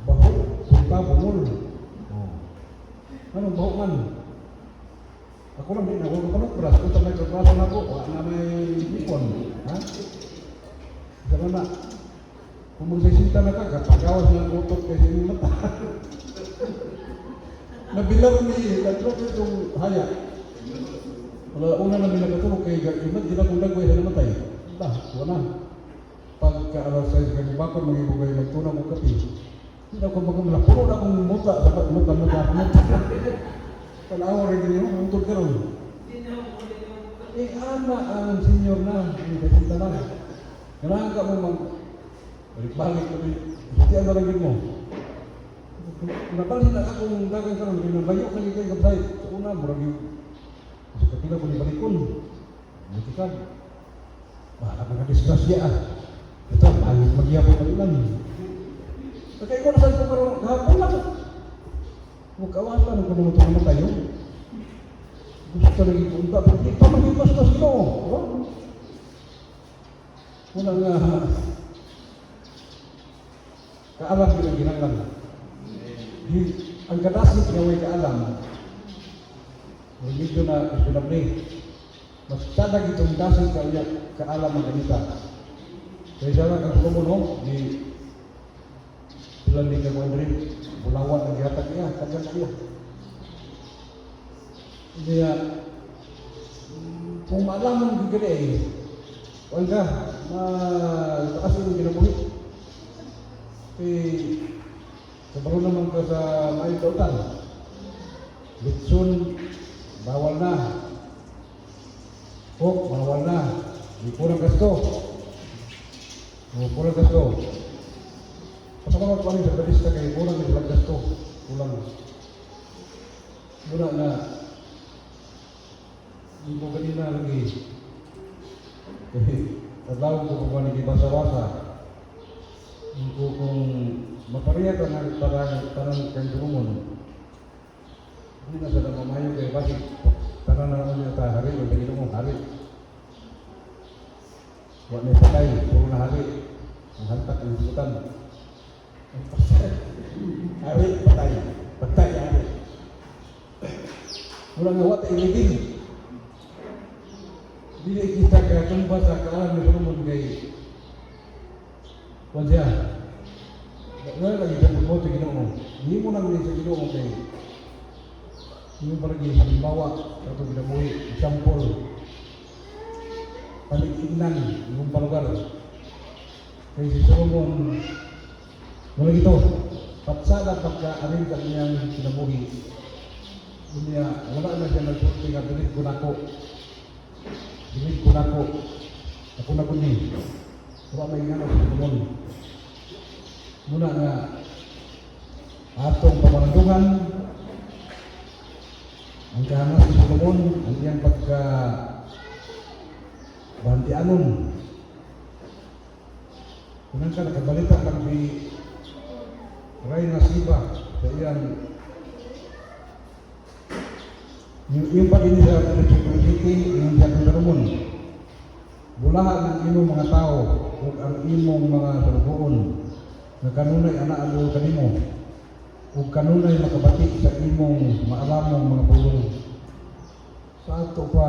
Baho, buta, bungol. Anong baho man? Ako lang din, ako kanukras. Kung sa may katrasan ako, wala na may ipon. Ha? Sama na. Kung magsasinta na ka, kapagawas ng utok kasi yung mata. Nabilang ni Katrop itong haya. Wala una namin nakatulog kay Gagimat, di na kung nagway na namatay. Wala. Pagka-alas 6 kami bakon, mag-ibugay magtunang mo kapi. Hindi na ako magkamala. Puro na akong muta, dapat muta. Palawa rin din yung untod ka ron. Ana ang senior na, hindi kasinta na. Kailangan ka mo balik-balik kami. Hindi ang nalagin mo. Nabalhin na akong dagang karon, binabayo ka kayo kapsay. Sa una, murag yung sa kapila ko ni balikon. Butikag. Bahala ka disgrasya Ito, angin magyapon ng ilan. Kaya ko nasan ko karon, hapon lang. Huwag kawasan, kung naman ito naman tayo. Gusto lagi punta, pero di pa mag-ibas na sila. Una nga, kaalam ko ng ginanglan. Ang kadasig nga way kaalam, medyo na ispinabli. Mas sadag itong dasig kaalam ang ganita. Kaya siya lang ang kumuno, di sila ni Kamuan rin, bulawan ang gihatag niya, tagal siya. Kaya, kung maalaman ng gagawin huwag ka, taas yung ginabuhi. Sabaro naman ka sa may kautan. Litsun, bawal na. Coke, bawal na. Di kurang gasto. Kurang gasto. Pasalamat pa rin sa balista kayo, kurang gasto. Kulang. Muna na, hindi ko kanina lagi. Tadlaw ko kung ano basa-basa. Hindi ko kung mapariya ka na parang kang tulungon. Hindi na sa namamayo kayo kasi parang na naman yung hari o ganito mong hari. Huwag na patay, puro na hari. Ang hantak ng isutan. Hari, patay. Patay, hari. Wala nga wata iligin. Dili kita kaya tumba sa kaalam ni Solomon kay kuwan siya. Wala lagi ka pagmoto sa Ginoo. Hindi mo nang sa Ginoo kay hindi mo lagi halimbawa sa ginabuhi, example. Palig-ignan yung palugar. Kay si Solomon wala ito. Patsada pagka-aring sa kanyang kinabuhi. Hindi wala na siya nagsulti nga bilit ko nako. Bilit ko nako. Ako na kunin. Wala may ingano sa Solomon. Muna nga atong pamarandungan ang kahanas ni Solomon ang iyang pagka bantianon. Kunang ka nakabalita kang si Reyna Siba sa iyang yung pag-ini sa City, yung siya kong Solomon. Bulahan ang imong mga tao ug ang imong mga salugoon nga kanunay anaa kanimo ug kanunay makabati sa imong maalamong mga pulong. Sa ato pa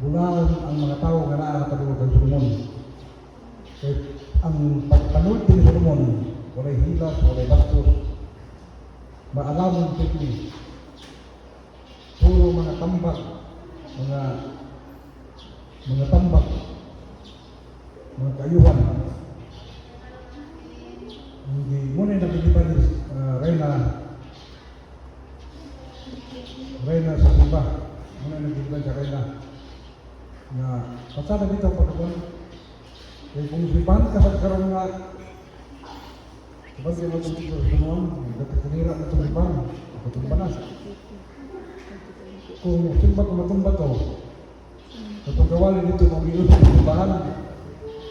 bulahan ang mga tao nga naa kadulog kang Solomon. Kay ang pagpanulti ni Solomon walay hilas, walay bastos, maalamong tikli. Puro mga tambak, mga tambak, mga kayuhan. Hindi muna yung nagdidipan ni Reyna sa Siba. Muna yung nagdidipan sa Reyna. Na pasada dito pagkakuan. Kaya kung sibahan ka sa karoon nga, sabag yung matutulog sa noon, nagkakanira na itong sibahan, katong banas. Kung simba ko matumba to, katong kawalin dito mag-ius sa simbahan,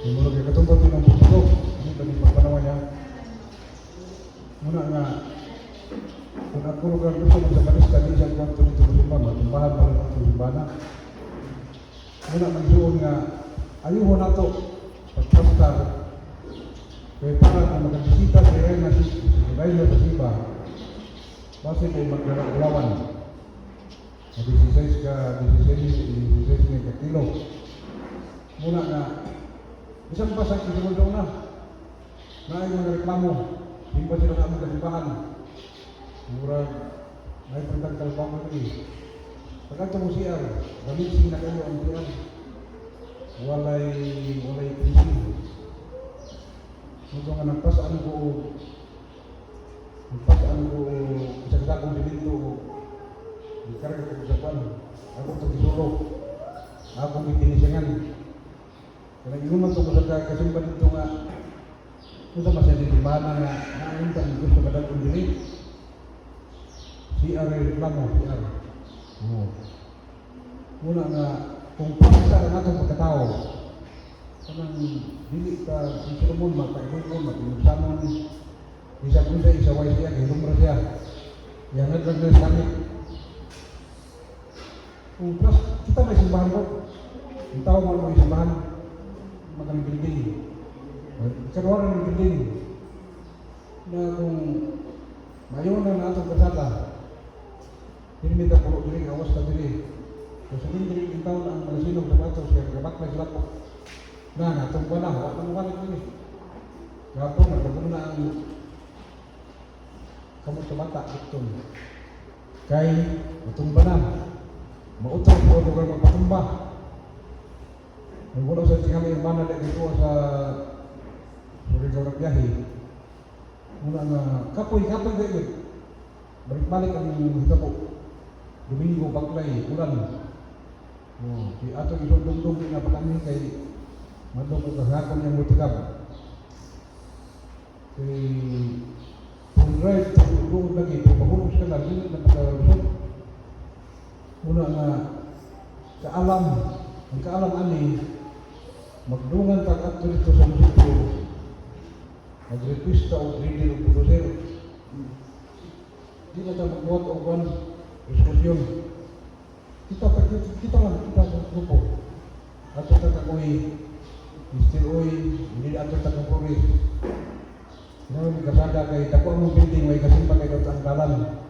yung mga katumba ito ng buto, hindi ba yung pagpanawa niya? Muna nga, kung ako lugar gusto mo sa Manista, di siyang kwanto dito ng simbahan, matumbahan pa lang ito simbahan. Muna magsuon nga, ayuho na to, pagpastar, kaya para kung magkakisita si Reyna sa Siba, base kayo magkakulawan. 16 ka kilo. Muna nga, isang pasang isimul daw na. Naay mga reklamo. Hindi pa sila namin kasibahan. Murag, may pagkang kalbama lagi. Pagkanta mo siyar, gamitin na kayo ang siyar. Walay prinsip. Ito nga nagpasaan ko isang dakong dilinto ko. Di karga ko sa pan. Ako ito gisulok. Ako may tinisangan. Kaya inuman ito ko sa kasimba dito nga. Kung sa masaya dito ba na naintan gusto ka dagong dilit. CR reklamo, CR. Muna nga, kung pakisa na itong pagkatao, kanang dili ka, si Solomon, magpaibukon, magpinagsaman, isa kung sa isaway siya, kay lumra siya. Yang naglag sa kami. Kung plus, kita may simbahan ko. Yung tao mo may simbahan, magaling building. Karuaran ng building. Na kung mayon na natong kasata, hinimita pulo diri, awas ka diri. Kung sabihin diri yung tao na ang malasinog sa batos, kaya gabat na sila po. Na, natong ba na, wak nang walit diri. Gapon, nagbago na ang kamot sa bata, ito. Kay, itong ba na, mautang po lugar magpatumba. Nagwala sa tingala yung mana dito sa Surigao ng biyahe. Muna nga, kapoy kayo. Balik-balik ang hita po. Domingo, baklay, ulan. Si ato isong-dong-dong na patangin kay madong ko kahakon yung mutikab. Kay kung right, kung lagi, kung mahulog ka na, hindi na pagkalusot. Una nga, ang kaalam ani, magdungan tag ato dito sa munisipyo, mag-request ka o leader o producer. Di na tayo magbuhat o kwan, diskusyon. Kita lang, kita sa grupo. Ato tatakoy, Mr. Oy, hindi na ato tatakoy. Ngayon, may kasada kay dako ang building, may kasimpa kay Dr. Angkalan.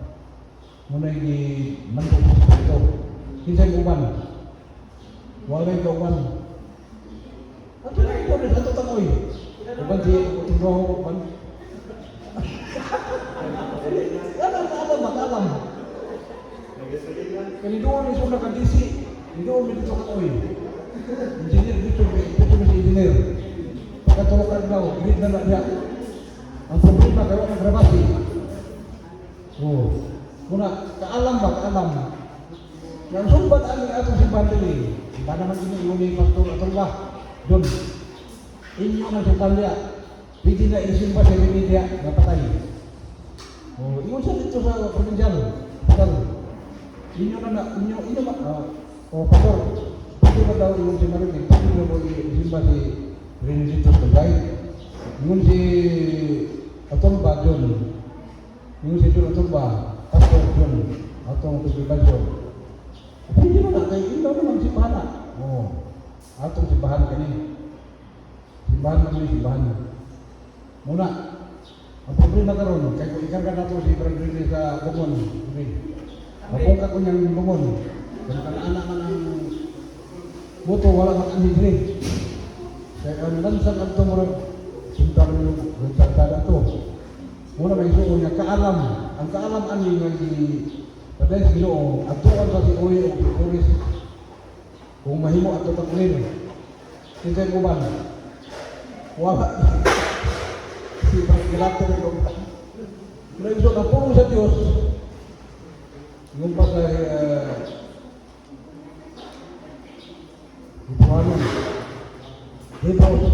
Muna yung mantok dito. Kinsay uban. Walay ka uban. Ato na ito rin, ato takoy. Uban siya, tinggaw uban. Alam. Kaya doon ni Suna Kadisi, doon may dito kakoy. Engineer, dito na si engineer. Pagkatulukan daw, grid na niya. Ang problema kayo ng grabasi. Muna, kaalam. Yang sumbat ang atong simbahan dili. Ba naman ini pastor atong ba? Doon. Inyo na simbahan niya. Pwede na isimba sa media napatay. Ingon sa dito sa provincial. Inyo pastor. Pwede na daw ingon si Maritin. Pwede na mo isimba si Renito Sambay. Ingon si atong ba John. Ingon si John atong ba? Pastor John. Atong pagkibasyon. Pwede mo na, kaya ilaw naman simbahan na. Atong simbahan kani. Simbahan. Muna, ang problema karon kaya kung ikarga na ito si Brandon sa Bumon. Mapungka ko niyang Bumon. Kaya kanaanak man ang buto, wala man ang hidri. Kaya ang lansang ang tumurag, sintar yung rensartada ito. Muna may suko niya, kaalam. Ang kaalam ani nga patay sa Ginoo, atuan sa si Oy o Puris. Kung mahimo ato taklin. Kinsay ko ba? Wala. Si Pagkilato rin ko. Muna yung suko, napulong sa Diyos. Yung pa sa Ipuanon. Hebrews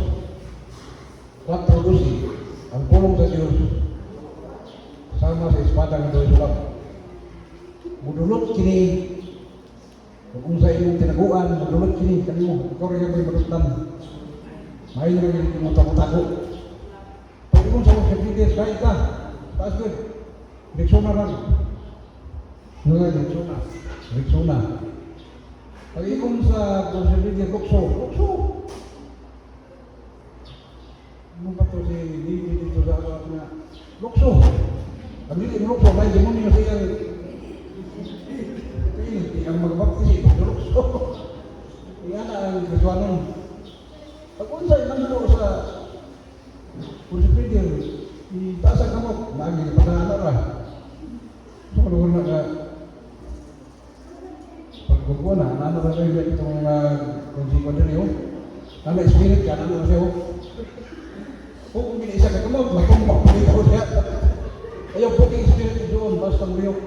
4:12. Ang pulong sa Diyos sama sa espada ng doy sulap. Mudulot kini kung sa inyong tinaguan, mudulot kini kanimo. Ikaw rin yung may malutan. May nyo rin yung tako-tako. Pag ikong sa mga kapitias, kahit ka, taas ko. Reksona lang. Reksona. Pag ikong sa kapitias, lukso. Ano ba ito si David dito sa alam na lukso? Ang dito lukso, may demonyo siya. Ang magbaptisi, lukso. Iyan ang kaswanon. Pag unsay nandito sa Pursipidir, itaas ang kamot, lagi pagkahalar ra. So, kalungan na ka, pagkukuha na, ano na kayo itong konsikon din yun? Nala spirit ka, ano na siya? Kung isa ka kamot, matumbak mo dito siya. Ayaw po kayong spirit doon, basta muyok.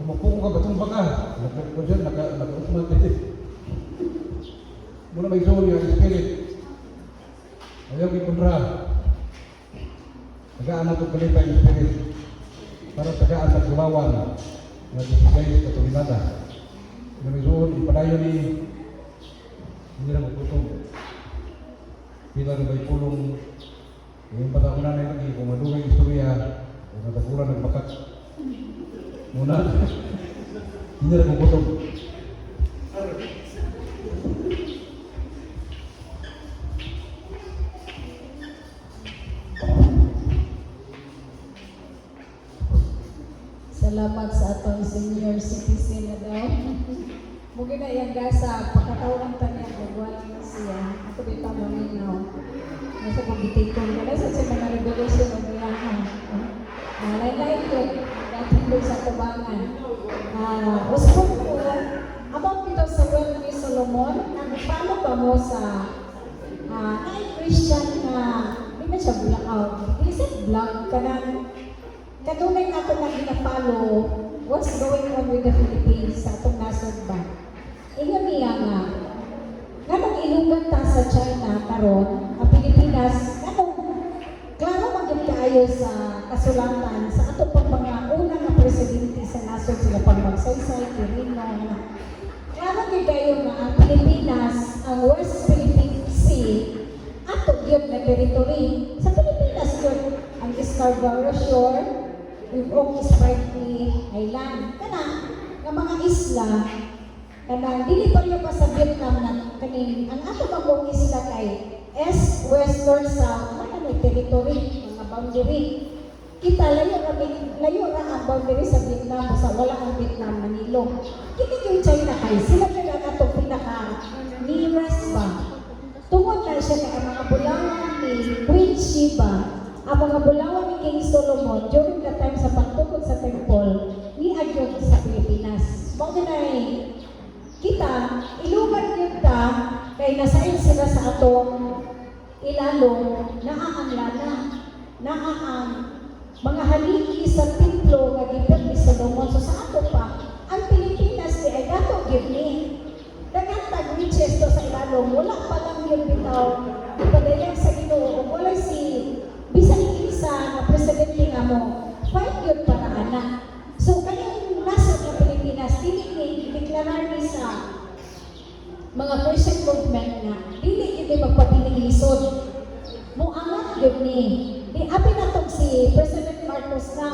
Kumapong ka, batumba ka. Naka-usmat din. Muna may zone yung spirit. Ayaw ipunra. Tagaan na itong kalipay yung spirit. Para tagaan at gumawan. Nag-isigay sa tulinada. May zone, ipadayo ni hindi na magputong. Pila na may pulong. Yung patakunan na lagi, kung madugay istorya, kung natagulan nagbakat. Muna, hindi na magputong. Salamat sa atong senior citizen na daw. Mugin na yan sa pagkatawang tanya, nagwala siya. Ako dito maminaw. Nasa pagbitikon ka na sa mga revolution o niyahan. Lain-lain ko, dating doon sa tubangan. Gusto ko, about dito sa Well Solomon, paano ba mo sa Christian na, hindi na siya vlog, hindi siya vlog ka na, kanunay natin na ginapalo what's going on with the Philippines sa itong nasod ba. Ingon niya nga nag-ilugan ta sa China karon ang Pilipinas, klaro maging kaayo sa kasulatan sa ato pang mga unang na presidente sa nasod nasod sila pang magsaysay, kirino, klaro gyud kayo nga ang Pilipinas, ang West Philippine Sea, ato yun na territory. Sa Pilipinas yun, ang Scarborough Shore, yung Oak Spratly Island. Kana, nga mga isla, kana, dili pa rin pa sa Vietnam na kaning, ang ato bagong isla kay East, West, North, South, mga territory, mga boundary. Kita, layo na ang boundary sa Vietnam, sa wala ang Vietnam, Manilo. Kita yung China kay, sila na ato pinaka-nearest ba? Tungod na siya kay ang mga bulawan ni Queen Sheba, ang mga bulawan ni King Solomon during the time sa pagtukod sa temple ni Agyod sa Pilipinas. Bakit na kita, ilugan yun ta, kay nasain sila sa atong ilalong, naaang lana, naaang mga haligi sa templo nga gibot ni Solomon. So sa ato pa, ang Pilipinas di ay dato gibni. Nagantag riches to sa ilalong, wala pa lang yun bitaw, ipadayag sa Ginoo, wala si bisan isa na presidente nga mo, fight yun para anak. So kanyang nasa ng Pilipinas, dili deklarar ni sa mga Christian movement nga, dili yun magpabiling lisod. Muangat yun ni, di apin na tong si President Marcos na,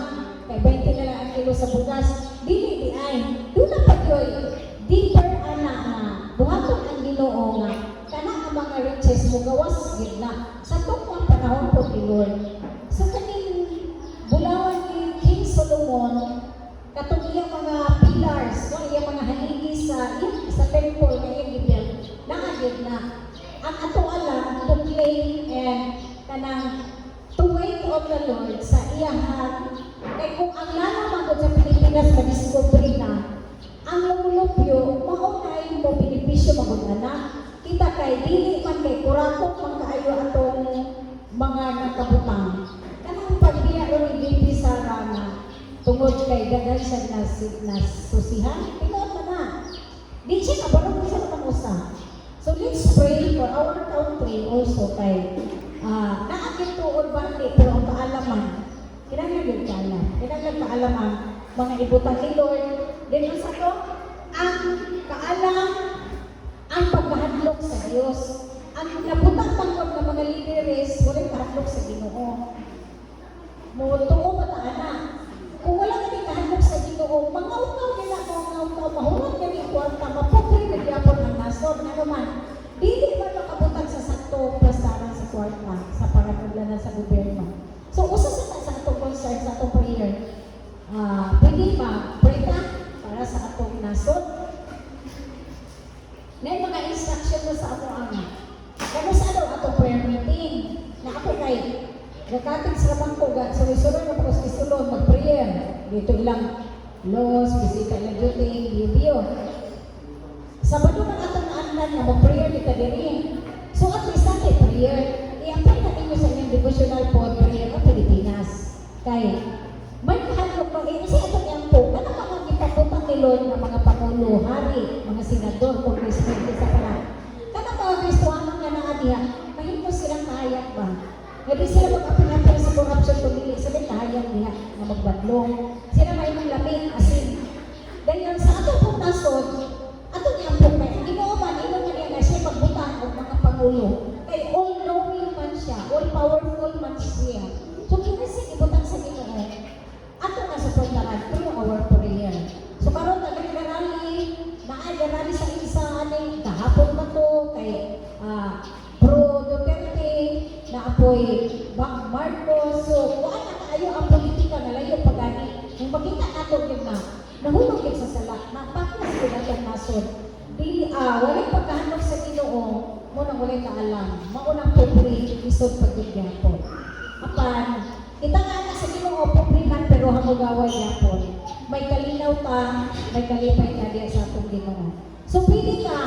kay 20 na lang ang kilo sa bugas, dili di ay, doon na pa yun, deeper ana nga, buhaton ang Ginoo nga, kana ang mga riches mo gawas yun na, sa tukong panahon po ni Lord. So kaning bulawan ni King Solomon, katong iyang mga pillars, no, iyang mga haligi sa temple na iyang gibuild, nakagid na. Ang ato alam, to claim and kanang to wait on the Lord sa iyahan, kay kung ang lalaman sa Pilipinas madiscovery na, ang lumulupyo, maunay mo benepisyo magundana. Kita kay dili man kay kuratok man kaayo atong mga nakabutang. Kanang pagbiya ron ni sa rana, tungod kay daghan siya na susihan, tingod man na. Di siya kabarong sa kamusta. So let's pray for our country also kay naakit tuod ba ni pero ang kaalaman, kinahanglan kaalam. Kinahanglan kaalaman mga ibutang ni Lord. Then sa to, ang kaalam, ang pagkahadlok sa Diyos. Ang nabutang tangkod ng mga leaders, walang kahadlok sa Ginoo. Mutuo mataana. Kung wala kami kahadlok sa Ginoo, mangaw-ngaw nila, mahurot kami kwarta, mapupri na gyapon ang nasod. Ano man, dili man makabutang sa sakto prastaran sa kwarta, sa panagaglanan sa gobyerno. So, usa sa atong concern, sa atong prayer, pwede ma-pray ka para sa atong nasod. Na yung mga instruction mo sa atong ama. Kano sa atong prayer meeting, na ako kay nakatig sa bangko, sulisulod na po sa isulod, mag-prayer. Dito ilang laws, bisita ilang duty, biyo. Sabado man atong naanan na mag-prayer kita diri. So at least natin prayer, i-apply natin nyo sa inyong devotional pod, prayer ng Pilipinas. Kaya, may kahadlok pa, kasi atong yan po, ano mga gipaputang ni Lord ng mga pangulo, hari, mga senador, congressman, isa pa lang. Kana mga Kristohanon nga na diha, mahimos silang kahayag ba? Hindi sila mag-apil-apil sa corruption kung dili sila kahayag diha na magbadlong. Sila may mga lamig, asin. Dahil sa atong pong nasod, atong yan po kaya, Ginoo man, ino man yan na siya magbutang o mga pangulo. Kay all-knowing man siya, all-powerful man siya. So, kinisig ibutang sa Ginoo. Ato na sa pagdaran, through our prayer. So, karon na nag-garali sa isa, kahapon ba to, kay Pro Duterte, na apoy Marcos. So, kuan na kaayo ang politika na layo pagani. Kung makita nato yun na, nahulog yun sa salak, napaklas yun na yung nasod. Walang pagkahanap sa Ginoo, mo nang walang kaalam, maunang pupri, isod pagdigyapon. Apan, kita nga na sa Ginoo, puprihan pero hamugaway yapon. May kalinaw ka, may kalipay ka diya sa atong Ginoo. So, pili ka,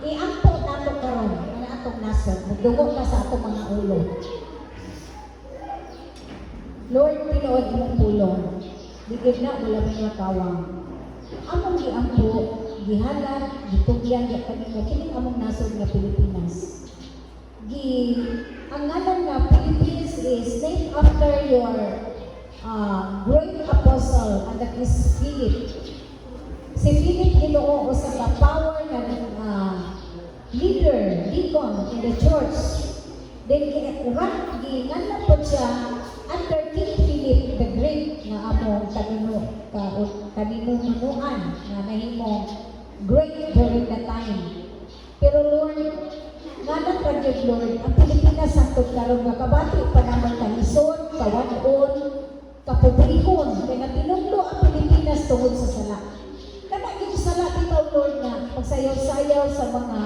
iampo nato karon ang atong nasod, magdungog na sa atong mga ulo. Lord, tinuod imong pulong, digid na wala may makawang. Among giampo, gihalat, gitugyan, kining among nasod nga Pilipinas. Ang ngalan nga Philippines is named after your great apostle, and that is Philip. Si Philip Ginoo usa ka power na leader, deacon in the church. Then ginganap po siya under King Philip the Great nga among kaninunuan na nahimong great during the time. Pero Lord, nga nagkagyod Lord, ang Pilipinas ang karon nga kabati pa naman kalisod, kawanon, kapublikon, kaya natinuglo ang Pilipinas tungod sa sala. Kana yung sala bitaw Lord na pagsayaw-sayaw sa mga